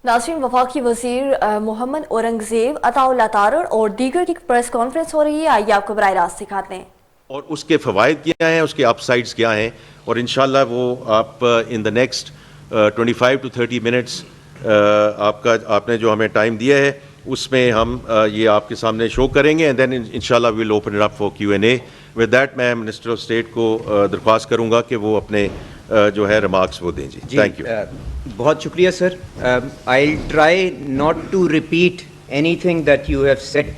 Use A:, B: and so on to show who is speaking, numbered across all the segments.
A: नाज़रीन, वफाकी वज़ीर मोहम्मद औरंगज़ेब, अताउल्लाह तारड़ और दीगर की प्रेस कॉन्फ्रेंस हो रही है। आइए आपको बराह रास्त दिखाते हैं
B: और उसके फ़वाइद क्या हैं, उसके अपसाइड्स क्या हैं, और इंशाल्लाह वो आप in the next 25 to 30 minutes आपने जो हमें टाइम दिया है उसमें हम ये आपके सामने शो करेंगे, एंड देन इंशाल्लाह we will open it up for Q&A। With that मैं मिनिस्टर ऑफ स्टेट को दरख्वास्त करूँगा कि वो अपने जो है रिमार्क्स वो दें। जी थैंक यू।
C: बहुत शुक्रिया sir. I will try not to repeat anything that you have said,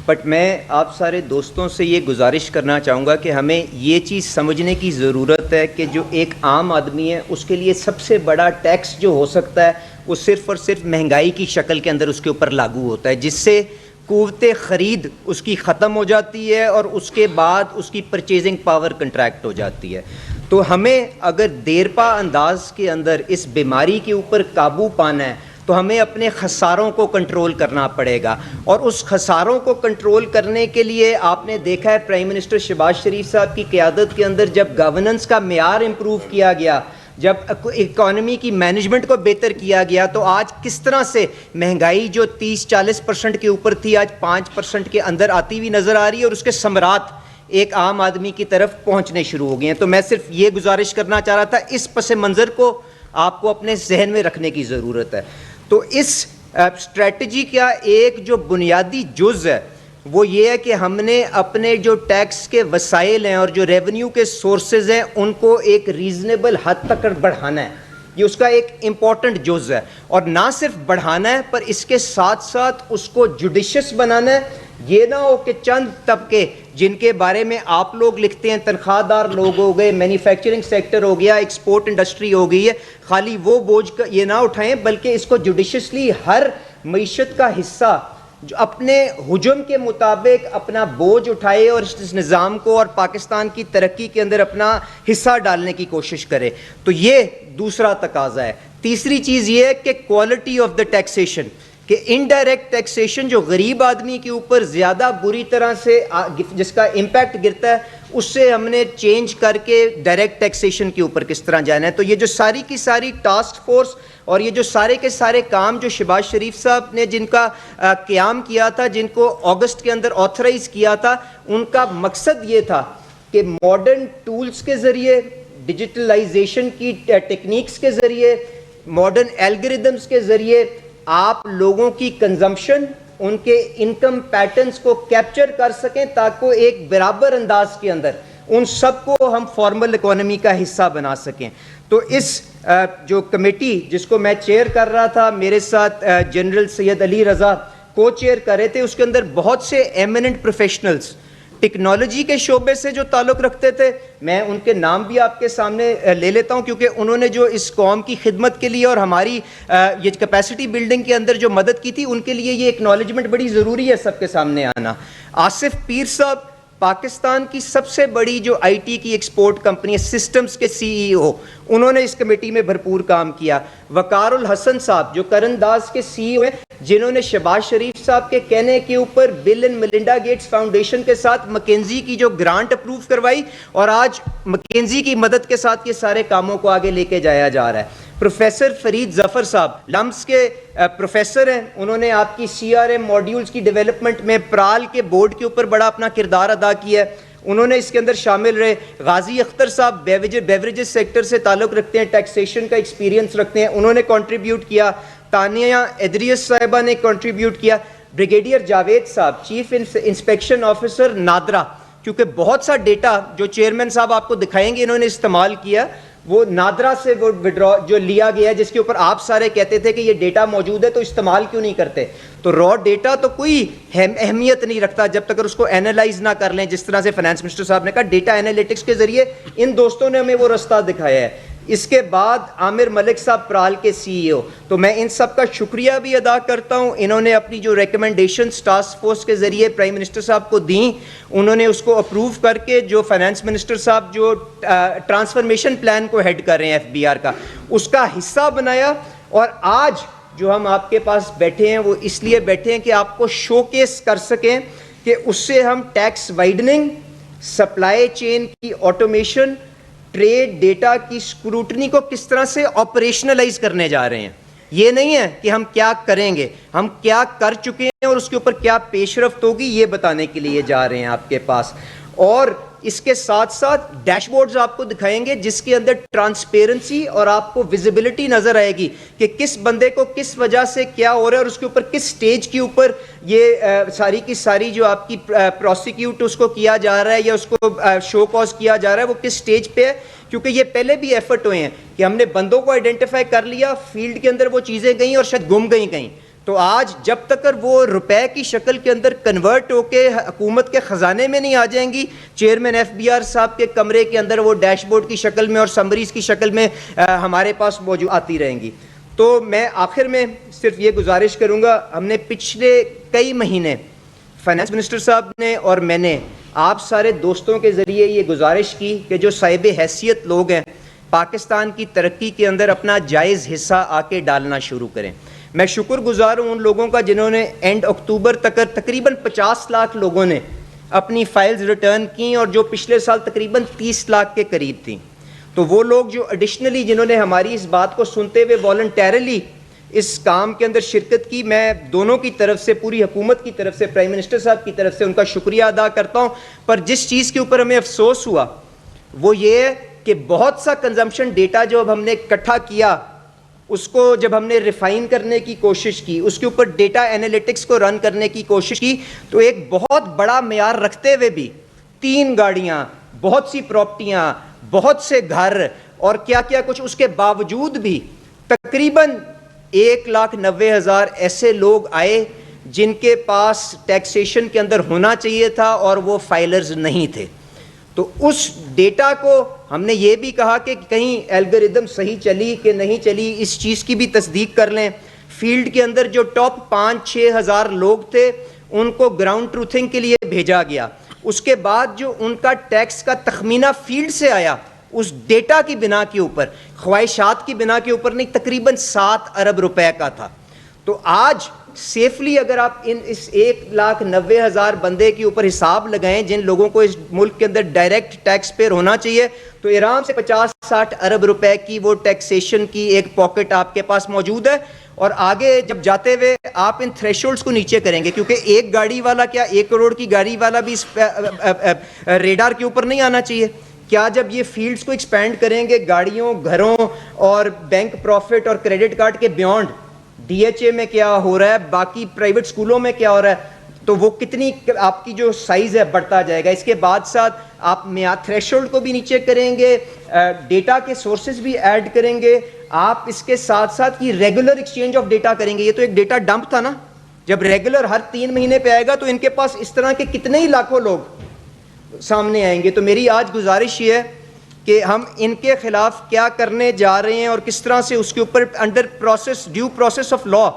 C: but मैं आप सारे दोस्तों से ये गुजारिश करना चाहूँगा कि हमें ये चीज़ समझने की ज़रूरत है कि जो एक आम आदमी है उसके लिए सबसे बड़ा टैक्स जो हो सकता है वो सिर्फ़ और सिर्फ महंगाई की शक्ल के अंदर उसके ऊपर लागू होता है, जिससे क़ुव्वत ख़रीद उसकी ख़त्म हो जाती है और उसके बाद उसकी परचेजिंग पावर कंट्रैक्ट हो जाती है। तो हमें अगर देरपा अंदाज के अंदर इस बीमारी के ऊपर काबू पाना है तो हमें अपने खसारों को कंट्रोल करना पड़ेगा, और उस खसारों को कंट्रोल करने के लिए आपने देखा है प्राइम मिनिस्टर शहबाज शरीफ साहब की क़यादत के अंदर जब गवर्नेंस का मेयार इम्प्रूव किया गया, जब इकॉनमी की मैनेजमेंट को बेहतर किया गया, तो आज किस तरह से महंगाई जो 30-40% के ऊपर थी आज 5% के अंदर आती हुई नज़र आ रही है, और उसके समरात एक आम आदमी की तरफ पहुंचने शुरू हो गए हैं। तो मैं सिर्फ ये गुजारिश करना चाह रहा था, इस पस मंज़र को आपको अपने जहन में रखने की ज़रूरत है। तो इस स्ट्रेटजी का एक जो बुनियादी जुज़ है वो ये है कि हमने अपने जो टैक्स के वसाइल हैं और जो रेवेन्यू के सोर्सेज हैं उनको एक रीज़नेबल हद तक बढ़ाना है। ये उसका एक इम्पॉर्टेंट जुज़ है, और ना सिर्फ बढ़ाना है पर इसके साथ साथ उसको जुडिशियस बनाना है। ये ना हो कि चंद तबके जिनके बारे में आप लोग लिखते हैं, तनख्वाहदार लोग हो गए, मैन्युफैक्चरिंग सेक्टर हो गया, एक्सपोर्ट इंडस्ट्री हो गई है, खाली वो बोझ ये ना उठाएं, बल्कि इसको जुडिशियसली हर मईशत का हिस्सा जो अपने हुजूम के मुताबिक अपना बोझ उठाए और इस निज़ाम को और पाकिस्तान की तरक्की के अंदर अपना हिस्सा डालने की कोशिश करे। तो ये दूसरा तकाजा है। तीसरी चीज़ ये है कि क्वालिटी ऑफ द टैक्सेशन, कि इनडायरेक्ट टैक्सेशन जो गरीब आदमी के ऊपर ज़्यादा बुरी तरह से जिसका इम्पैक्ट गिरता है, उससे हमने चेंज करके डायरेक्ट टैक्सेशन के ऊपर किस तरह जाना है। तो ये जो सारी की सारी टास्क फोर्स और ये जो सारे के सारे काम जो शहबाज शरीफ साहब ने जिनका क़याम किया था, जिनको अगस्त के अंदर ऑथराइज़ किया था, उनका मकसद ये था कि मॉडर्न टूल्स के ज़रिए, डिजिटलाइजेशन की टेक्निक्स के ज़रिए, मॉडर्न एल्गोरिदम्स के ज़रिए आप लोगों की कंजम्पशन, उनके इनकम पैटर्न्स को कैप्चर कर सकें, ताकि एक बराबर अंदाज के अंदर उन सबको हम फॉर्मल इकोनॉमी का हिस्सा बना सकें। तो इस जो कमेटी जिसको मैं चेयर कर रहा था, मेरे साथ जनरल सैयद अली रज़ा को चेयर कर रहे थे, उसके अंदर बहुत से एमिनेंट प्रोफेशनल्स टेक्नोलॉजी के शोबे से जो ताल्लुक़ रखते थे, मैं उनके नाम भी आपके सामने ले लेता हूं, क्योंकि उन्होंने जो इस कौम की खिदमत के लिए और हमारी ये कैपेसिटी बिल्डिंग के अंदर जो मदद की थी, उनके लिए ये एक्नॉलेजमेंट बड़ी ज़रूरी है सबके सामने आना। आसिफ पीर साहब पाकिस्तान की सबसे बड़ी जो आईटी की एक्सपोर्ट कंपनी है सिस्टम्स के सीईओ, उन्होंने इस कमेटी में भरपूर काम किया। वकारुल हसन साहब जो करंदाज के सीईओ हैं, जिन्होंने शहबाज शरीफ साहब के कहने के ऊपर bill and Melinda Gates foundation के साथ मैकेंजी की जो ग्रांट अप्रूव करवाई, और आज मैकेंजी की मदद के साथ ये सारे कामों को आगे लेके जाया जा रहा है। प्रोफेसर फरीद जफर साहब लम्स के प्रोफेसर हैं, उन्होंने आपकी CRM मॉड्यूल्स की डेवलपमेंट में प्राल के बोर्ड के ऊपर बड़ा अपना किरदार अदा किया है, उन्होंने इसके अंदर शामिल रहे। गाजी अख्तर साहब बेवरेजेस सेक्टर से ताल्लुक़ रखते हैं, टैक्सेशन का एक्सपीरियंस रखते हैं, उन्होंने कंट्रीब्यूट किया। तानिया एदरियस साहिबा ने कंट्रीब्यूट किया। ब्रिगेडियर जावेद साहब चीफ इंस्पेक्शन ऑफिसर नादरा, क्योंकि बहुत सा डेटा जो चेयरमैन साहब आपको दिखाएंगे इन्होंने इस्तेमाल किया, वो नादरा से वो विड्रॉ जो लिया गया, जिसके ऊपर आप सारे कहते थे कि ये डेटा मौजूद है तो इस्तेमाल क्यों नहीं करते। तो रॉ डेटा तो कोई अहमियत नहीं रखता जब तक उसको एनालाइज ना कर लें, जिस तरह से फाइनेंस मिनिस्टर साहब ने कहा, डेटा एनालिटिक्स के जरिए इन दोस्तों ने हमें वो रास्ता दिखाया है। इसके बाद आमिर मलिक साहब प्राल के CEO, तो मैं इन सब का शुक्रिया भी अदा करता हूँ। इन्होंने अपनी जो रिकमेंडेशंस टास्क फोर्स के ज़रिए प्राइम मिनिस्टर साहब को दी, उन्होंने उसको अप्रूव करके जो फाइनेंस मिनिस्टर साहब जो ट्रांसफॉर्मेशन प्लान को हेड कर रहे हैं FBR का, उसका हिस्सा बनाया। और आज जो हम आपके पास बैठे हैं वो इसलिए बैठे हैं कि आपको शोकेस कर सकें कि उससे हम टैक्स वाइडनिंग, सप्लाई चेन की ऑटोमेशन, ट्रेड डेटा की स्क्रूटनी को किस तरह से ऑपरेशनलाइज करने जा रहे हैं। یہ نہیں ہے کہ ہم کیا کریں گے, ہم کیا کر چکے ہیں اور اس کے اوپر کیا پیش رفت ہوگی, یہ بتانے کے لیے جا رہے ہیں آپ کے پاس. اور اس کے ساتھ ساتھ ڈیش بورڈز آپ کو دکھائیں گے جس کے اندر ٹرانسپیرنسی اور آپ کو ویزیبلٹی نظر آئے گی کہ کس بندے کو کس وجہ سے کیا ہو رہا ہے اور اس کے اوپر کس سٹیج کے اوپر یہ ساری کی ساری جو آپ کی پروسیکیوٹ اس کو کیا جا رہا ہے یا اس کو شو کاز کیا جا رہا ہے وہ کس سٹیج پہ ہے. کیونکہ یہ پہلے بھی ایفرٹ ہوئے ہیں کہ ہم نے بندوں کو آئیڈینٹیفائی کر لیا, فیلڈ کے اندر وہ چیزیں گئیں اور شاید گم گئی کہیں, تو آج جب تک وہ روپے کی شکل کے اندر کنورٹ ہو کے حکومت کے خزانے میں نہیں آ جائیں گی, چیئرمین ایف بی آر صاحب کے کمرے کے اندر وہ ڈیش بورڈ کی شکل میں اور سمریز کی شکل میں ہمارے پاس موجود آتی رہیں گی. تو میں آخر میں صرف یہ گزارش کروں گا, ہم نے پچھلے کئی مہینے فائنانس منسٹر صاحب نے اور میں نے آپ سارے دوستوں کے ذریعے یہ گزارش کی کہ جو صاحب حیثیت لوگ ہیں پاکستان کی ترقی کے اندر اپنا جائز حصہ آ کے ڈالنا شروع کریں. میں شکر گزار ہوں ان لوگوں کا جنہوں نے اینڈ اکتوبر تک تقریباً 50 لاکھ لوگوں نے اپنی فائلز ریٹرن کی اور جو پچھلے سال تقریباً 30 لاکھ کے قریب تھیں. تو وہ لوگ جو ایڈیشنلی جنہوں نے ہماری اس بات کو سنتے ہوئے والنٹیرلی اس کام کے اندر شرکت کی, میں دونوں کی طرف سے, پوری حکومت کی طرف سے, پرائم منسٹر صاحب کی طرف سے ان کا شکریہ ادا کرتا ہوں. پر جس چیز کے اوپر ہمیں افسوس ہوا وہ یہ ہے کہ بہت سا کنزمپشن ڈیٹا جو اب ہم نے اکٹھا کیا اس کو جب ہم نے ریفائن کرنے کی کوشش کی, اس کے اوپر ڈیٹا انالیٹکس کو رن کرنے کی کوشش کی, تو ایک بہت بڑا معیار رکھتے ہوئے بھی 3 گاڑیاں, بہت سی پراپرٹیاں, بہت سے گھر اور کیا کیا کچھ, اس کے باوجود بھی تقریباً 1,90,000 ایسے لوگ آئے جن کے پاس ٹیکسیشن کے اندر ہونا چاہیے تھا اور وہ فائلرز نہیں تھے. تو اس ڈیٹا کو ہم نے یہ بھی کہا کہ کہیں الگوریدم صحیح چلی کہ نہیں چلی, اس چیز کی بھی تصدیق کر لیں. فیلڈ کے اندر جو ٹاپ 5-6 ہزار لوگ تھے ان کو گراؤنڈ ٹروتھنگ کے لیے بھیجا گیا. اس کے بعد جو ان کا ٹیکس کا تخمینہ فیلڈ سے آیا اس ڈیٹا کی بنا کے اوپر, خواہشات کی بنا کے اوپر نہیں, تقریباً 7 ارب روپے کا تھا. تو آج سیفلی اگر آپ اس 1,90,000 بندے کے اوپر حساب لگائیں جن لوگوں کو اس ملک کے اندر ڈائریکٹ ٹیکس پیئر ہونا چاہیے, تو آرام سے 50-60 ارب روپے کی وہ ٹیکسیشن کی ایک پاکٹ آپ کے پاس موجود ہے. اور آگے جب جاتے ہوئے آپ ان تھریشولڈز کو نیچے کریں گے, کیونکہ ایک گاڑی والا کیا 1 کروڑ کی گاڑی والا بھی اس ریڈار کے اوپر نہیں آنا چاہیے. کیا جب یہ فیلڈز کو ایکسپینڈ کریں گے گاڑیوں, گھروں اور بینک پروفٹ اور کریڈٹ کارڈ کے بیونڈ, ڈی ایچ اے میں کیا ہو رہا ہے, باقی پرائیویٹ سکولوں میں کیا ہو رہا ہے, تو وہ کتنی آپ کی جو سائز ہے بڑھتا جائے گا. اس کے بعد ساتھ آپ تھریشولڈ کو بھی نیچے کریں گے, ڈیٹا کے سورسز بھی ایڈ کریں گے, آپ اس کے ساتھ ساتھ یہ ریگولر ایکسچینج آف ڈیٹا کریں گے. یہ تو ایک ڈیٹا ڈمپ تھا نا, جب ریگولر ہر 3 مہینے پہ آئے گا تو ان کے پاس اس طرح کے کتنے ہی لاکھوں لوگ سامنے آئیں گے. تو میری آج گزارش یہ ہے کہ ہم ان کے خلاف کیا کرنے جا رہے ہیں اور کس طرح سے اس کے اوپر under process, due process of law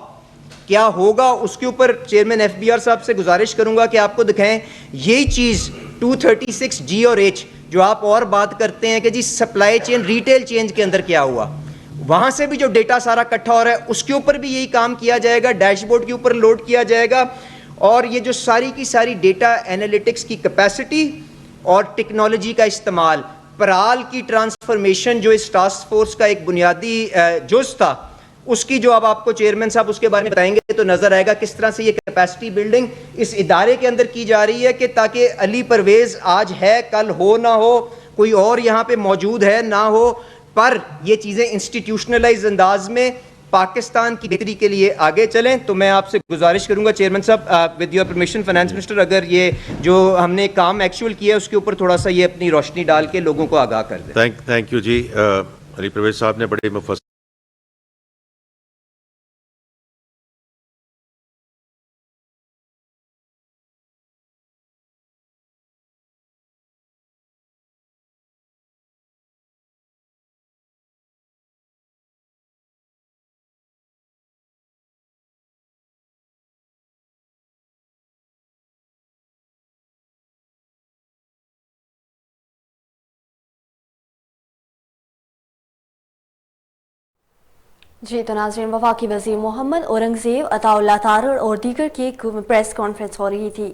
C: کیا ہوگا, اس کے اوپر چیئرمین ایف بی آر صاحب سے گزارش کروں گا کہ آپ کو دکھائیں یہی چیز 236G اور H جو آپ اور بات کرتے ہیں کہ جی سپلائی چین ریٹیل چینج کے اندر کیا ہوا, وہاں سے بھی جو ڈیٹا سارا اکٹھا ہو رہا ہے اس کے اوپر بھی یہی کام کیا جائے گا, ڈیش بورڈ کے اوپر لوڈ کیا جائے گا. اور یہ جو ساری کی ساری ڈیٹا انالیٹکس کی کیپیسٹی اور ٹیکنالوجی کا استعمال, پرال کی ٹرانسفارمیشن جو اس ٹاسک فورس کا ایک بنیادی جز تھا, اس کی جو اب آپ کو چیئرمین صاحب اس کے بارے میں بتائیں گے تو نظر آئے گا کس طرح سے یہ کیپیسٹی بلڈنگ اس ادارے کے اندر کی جا رہی ہے کہ تاکہ علی پرویز آج ہے کل ہو نہ ہو, کوئی اور یہاں پہ موجود ہے نہ ہو, پر یہ چیزیں انسٹیٹیوشنلائز انداز میں پاکستان کی بہتری کے لیے آگے چلیں. تو میں آپ سے گزارش کروں گا چیئرمین صاحب with your permission finance minister, اگر یہ جو ہم نے کام ایکچوئل کیا ہے اس کے اوپر تھوڑا سا یہ اپنی روشنی ڈال کے لوگوں کو آگاہ کر دیں.
B: تھینک یو جی. علی پرویز صاحب نے بڑے مفصل
A: جی تو ناظرین, وفاقی وزیر محمد اورنگزیب عطا اللہ تارڑ اور دیگر کی پریس کانفرنس ہو رہی تھی.